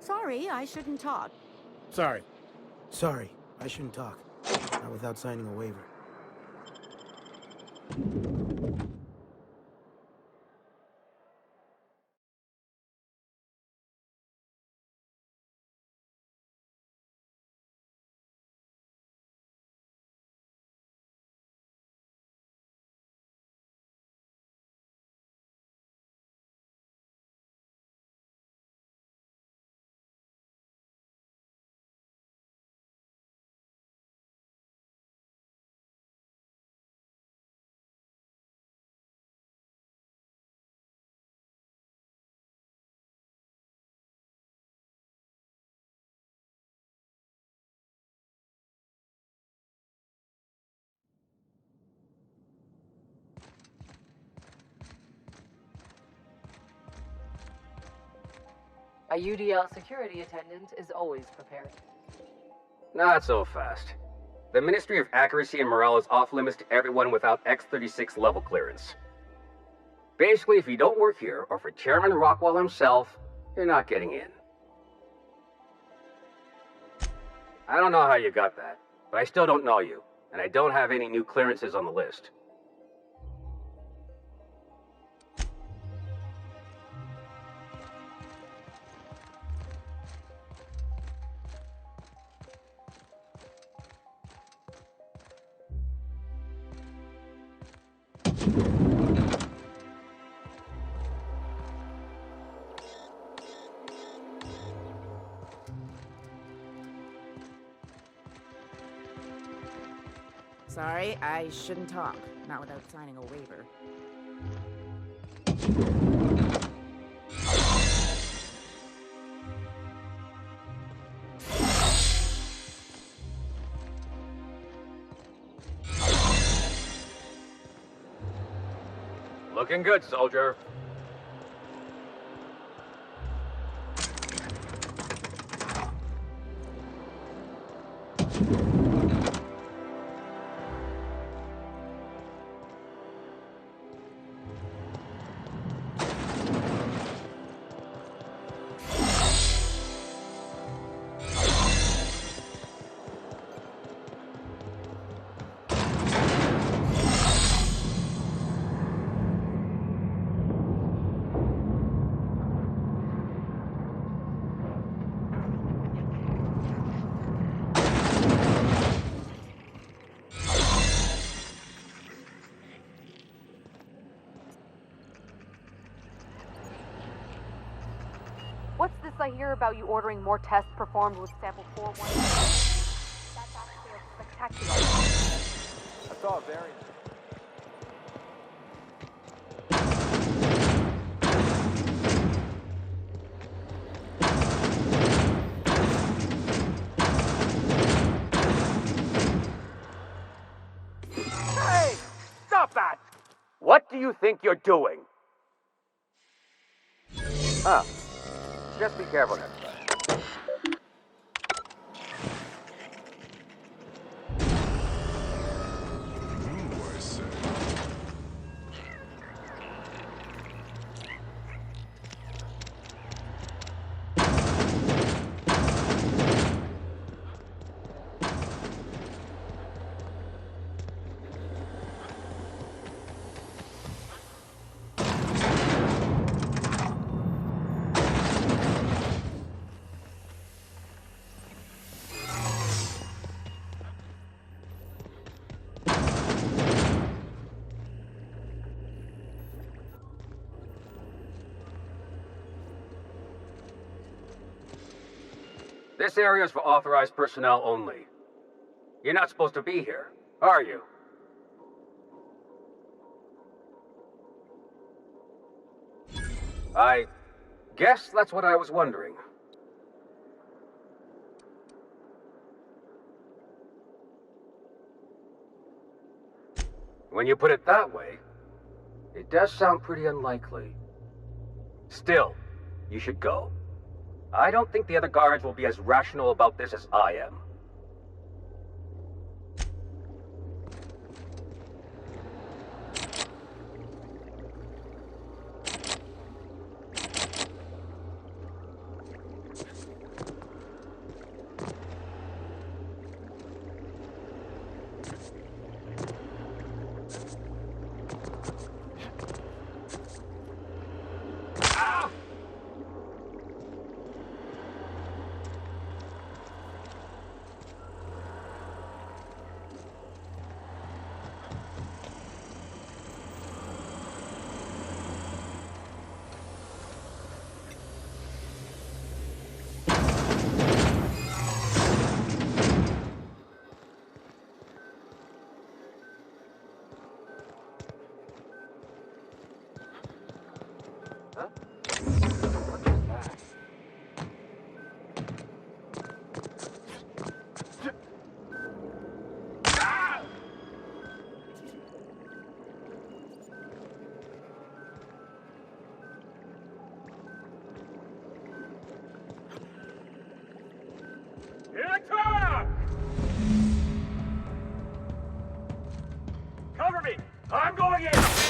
Sorry, I shouldn't talk. Sorry. Sorry, I shouldn't talk. Not without signing a waiver. A UDL security attendant is always prepared. Not so fast. The Ministry of Accuracy and Morale is off limits to everyone without X-36 level clearance. Basically, if you don't work here, or for Chairman Rockwell himself, you're not getting in. I don't know how you got that, but I still don't know you, and I don't have any new clearances on the list. Sorry, I shouldn't talk. Not without signing a waiver. Looking good, soldier. What's this I hear about you ordering more tests performed with sample 4-1? That's actually spectacular. I saw a variant. Hey! Stop that! What do you think you're doing? Huh. Just be careful next time. This area is for authorized personnel only. You're not supposed to be here, are you? I guess that's what I was wondering. When you put it that way, it does sound pretty unlikely. Still, you should go. I don't think the other guards will be as rational about this as I am. Here I come! Cover me! I'm going in!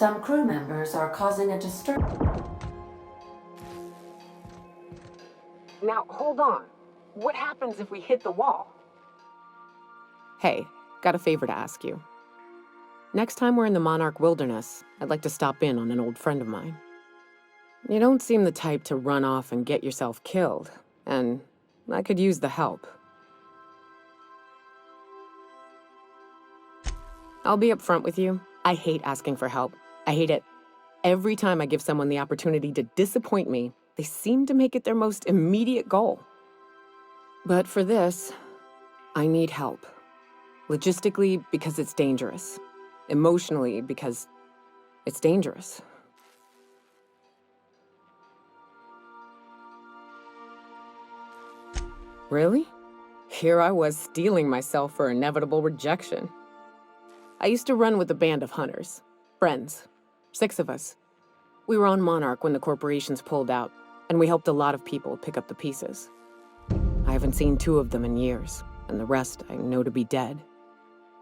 Some crew members are causing a disturbance. Now, hold on. What happens if we hit the wall? Hey, got a favor to ask you. Next time we're in the Monarch Wilderness, I'd like to stop in on an old friend of mine. You don't seem the type to run off and get yourself killed, and I could use the help. I'll be upfront with you. I hate asking for help. I hate it. Every time I give someone the opportunity to disappoint me, they seem to make it their most immediate goal. But for this, I need help. Logistically, because it's dangerous. Emotionally, because it's dangerous. Really? Here I was steeling myself for inevitable rejection. I used to run with a band of hunters. Friends. 6 of us. We were on Monarch when the corporations pulled out, and we helped a lot of people pick up the pieces. I haven't seen 2 of them in years, and the rest I know to be dead.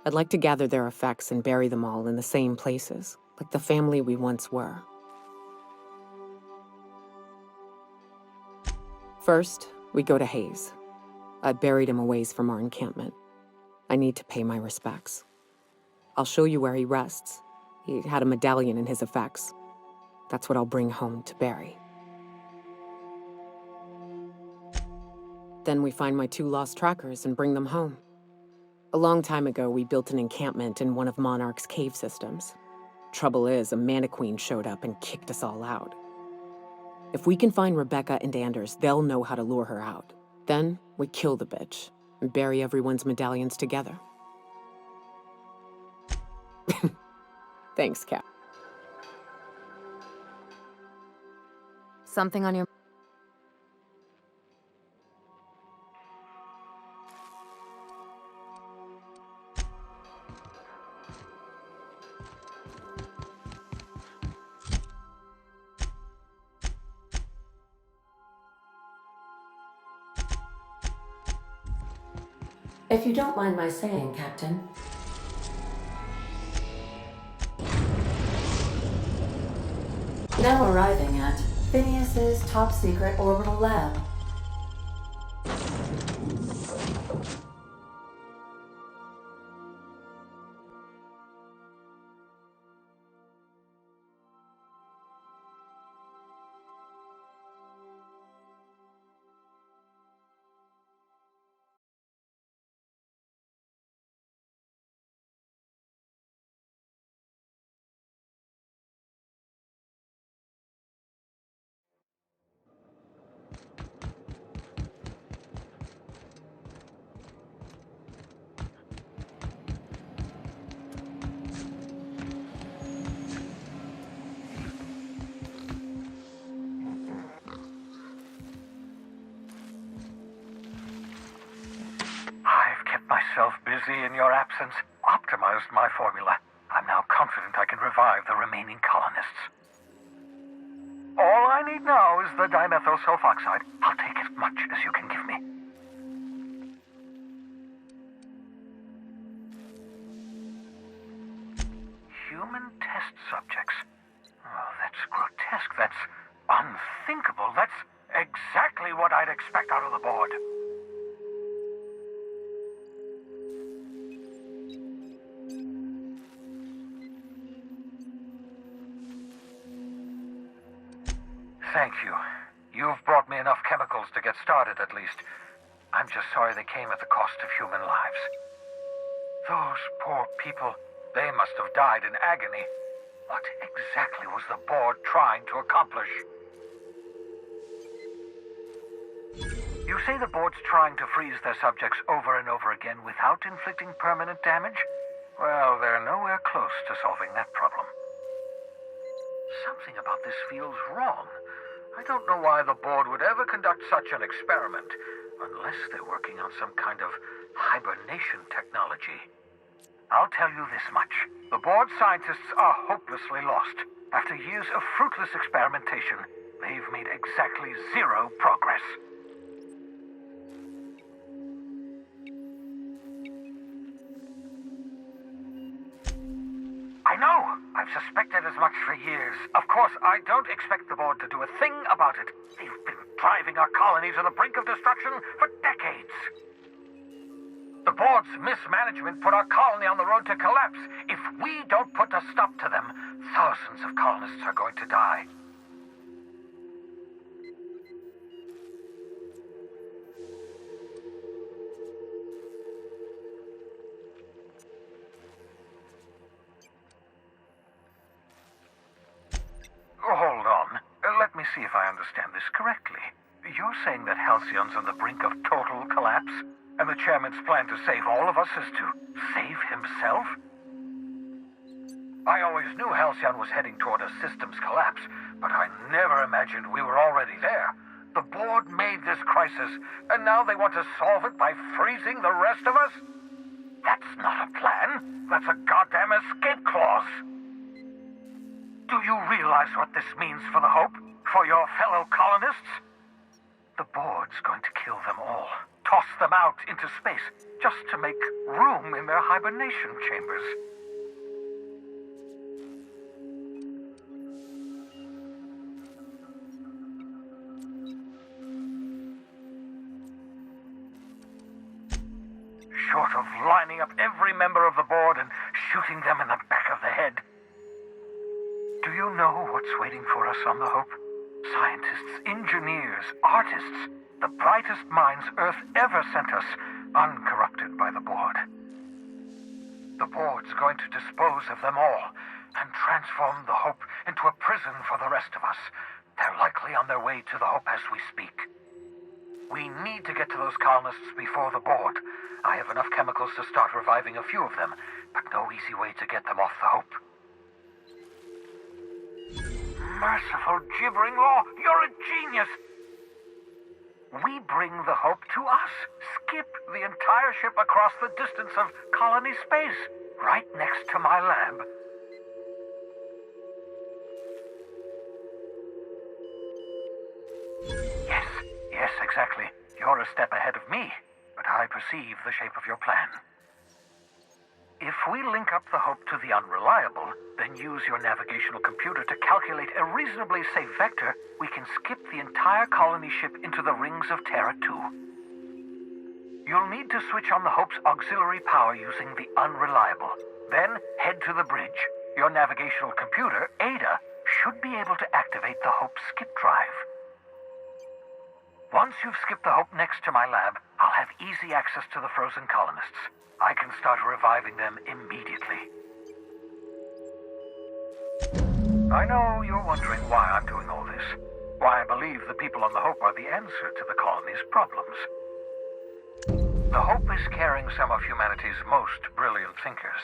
I'd like to gather their effects and bury them all in the same places, like the family we once were. First, we go to Hayes. I buried him a ways from our encampment. I need to pay my respects. I'll show you where he rests. He had a medallion in his effects. That's what I'll bring home to bury. Then we find my 2 lost trackers and bring them home. A long time ago, we built an encampment in one of Monarch's cave systems. Trouble is, a Mantiqueen showed up and kicked us all out. If we can find Rebecca and Anders, they'll know how to lure her out. Then, we kill the bitch and bury everyone's medallions together. Thanks, Cap. Something on your... If you don't mind my saying, Captain. Now arriving at Phineas's top-secret orbital lab. Myself busy in your absence, optimized my formula. I'm now confident I can revive the remaining colonists. All I need now is the dimethyl sulfoxide. I'll take as much as you can give me. Human test subjects. Oh, that's grotesque. That's unthinkable. That's exactly what I'd expect out of the board. Thank you. You've brought me enough chemicals to get started, at least. I'm just sorry they came at the cost of human lives. Those poor people, they must have died in agony. What exactly was the board trying to accomplish? You say the board's trying to freeze their subjects over and over again without inflicting permanent damage? Well, they're nowhere close to solving that problem. Something about this feels wrong. I don't know why the board would ever conduct such an experiment, unless they're working on some kind of hibernation technology. I'll tell you this much. The board scientists are hopelessly lost. After years of fruitless experimentation, they've made exactly 0 progress. I know! I've suspected as much for years. Of course, I don't expect the board to do a thing about it. They've been driving our colony to the brink of destruction for decades. The board's mismanagement put our colony on the road to collapse. If we don't put a stop to them, thousands of colonists are going to die. see if I understand this correctly. You're saying that Halcyon's on the brink of total collapse, and the chairman's plan to save all of us is to save himself? I always knew Halcyon was heading toward a systems collapse, but I never imagined we were already there. The board made this crisis, and now they want to solve it by freezing the rest of us? That's not a plan. That's a goddamn escape clause. Do you realize what this means for the Hope? For your fellow colonists? The board's going to kill them all. Toss them out into space, just to make room in their hibernation chambers. Short of lining up every member of the board and shooting them in the back of the head. Do you know what's waiting for us on the Hope? Scientists, engineers, artists, the brightest minds Earth ever sent us, uncorrupted by the board. The board's going to dispose of them all and transform the Hope into a prison for the rest of us. They're likely on their way to the Hope as we speak. We need to get to those colonists before the board. I have enough chemicals to start reviving a few of them, but no easy way to get them off the Hope. Merciful gibbering law, you're a genius! We bring the Hope to us. Skip the entire ship across the distance of colony space, right next to my lab. Yes, exactly. You're a step ahead of me, but I perceive the shape of your plan. If we link up the Hope to the Unreliable, then use your navigational computer to calculate a reasonably safe vector, we can skip the entire colony ship into the rings of Terra 2. You'll need to switch on the Hope's auxiliary power using the Unreliable. Then head to the bridge. Your navigational computer, Ada, should be able to activate the Hope's skip drive. Once you've skipped the Hope next to my lab, I'll have easy access to the frozen colonists. I can start reviving them immediately. I know you're wondering why I'm doing all this. Why I believe the people on the Hope are the answer to the colony's problems. The Hope is carrying some of humanity's most brilliant thinkers.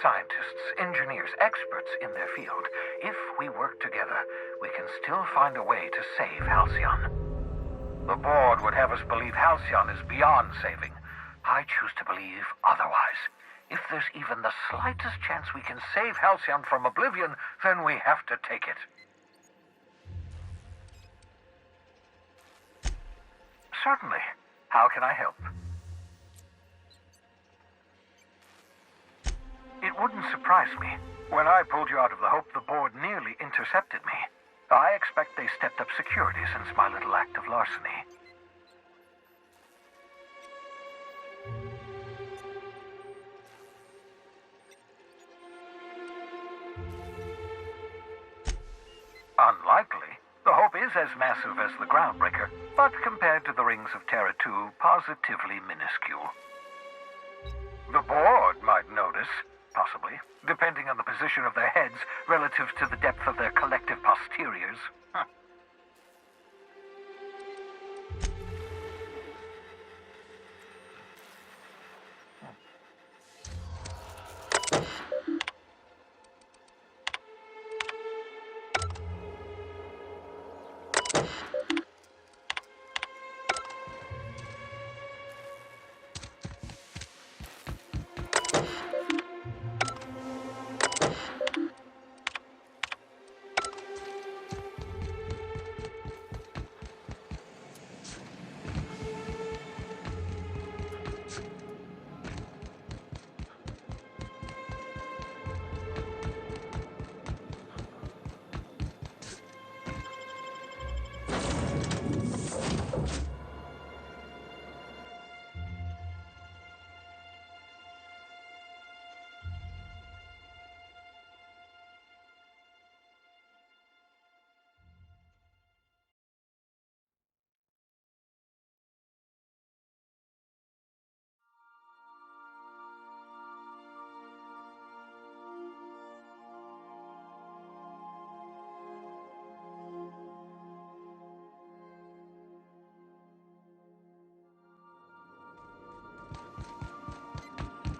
Scientists, engineers, experts in their field. If we work together, we can still find a way to save Halcyon. The board would have us believe Halcyon is beyond saving. I choose to believe otherwise. If there's even the slightest chance we can save Halcyon from oblivion, then we have to take it. Certainly. How can I help? It wouldn't surprise me. When I pulled you out of the Hope, the board nearly intercepted me. I expect they stepped up security since my little act of larceny. Unlikely. The Hope is as massive as the Groundbreaker, but compared to the rings of Terra 2, positively minuscule. The board might notice, possibly, depending on the position of their heads relative to the depth of their collective posteriors.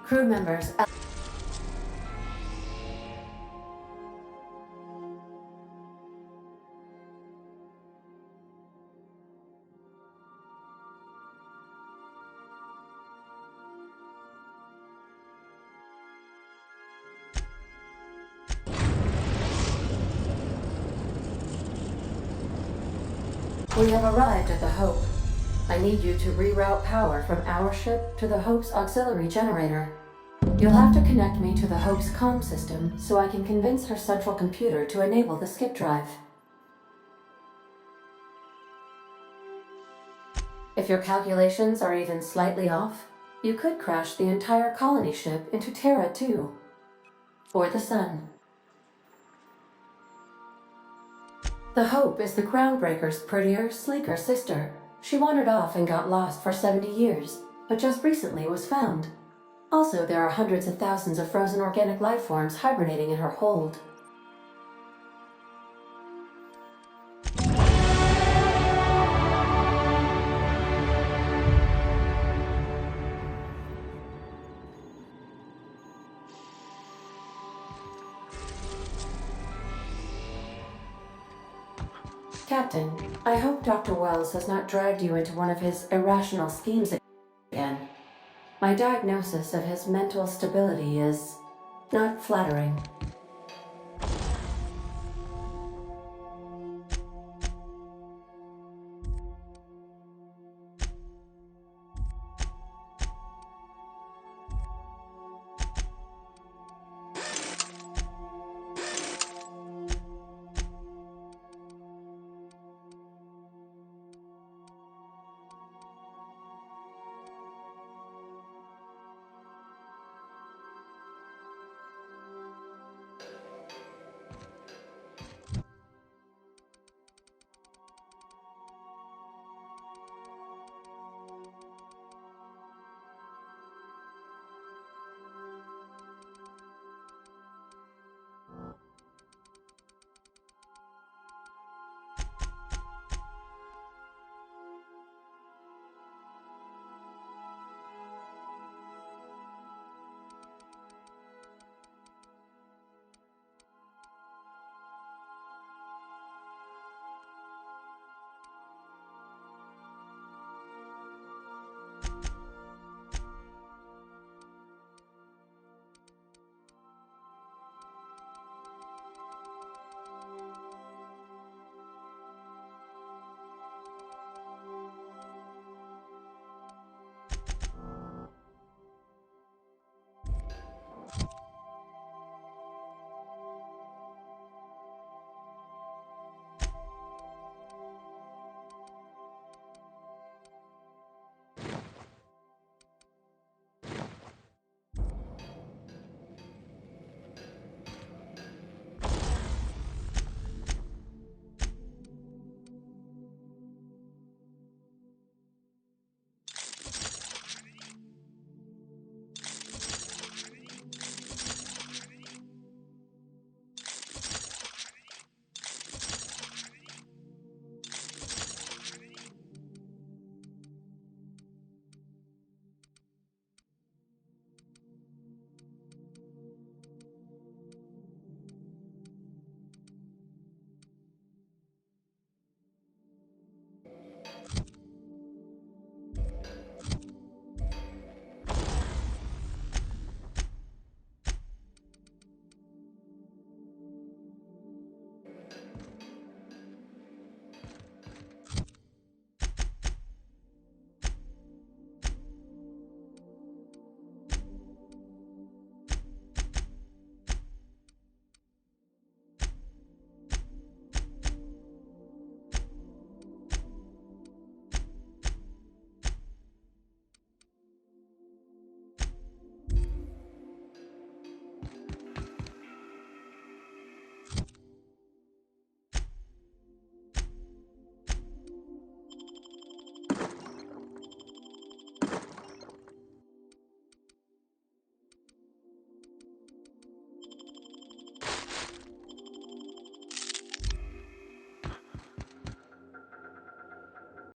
Crew members. We have arrived at the Hope. I need you to reroute power from our ship to the Hope's auxiliary generator. You'll have to connect me to the Hope's comm system so I can convince her central computer to enable the skip drive. If your calculations are even slightly off, you could crash the entire colony ship into Terra 2. Or the Sun. The Hope is the Groundbreaker's prettier, sleeker sister. She wandered off and got lost for 70 years, but just recently was found. Also, there are hundreds of thousands of frozen organic life forms hibernating in her hold. Captain, I hope Dr. Wells has not dragged you into one of his irrational schemes again. My diagnosis of his mental stability is not flattering.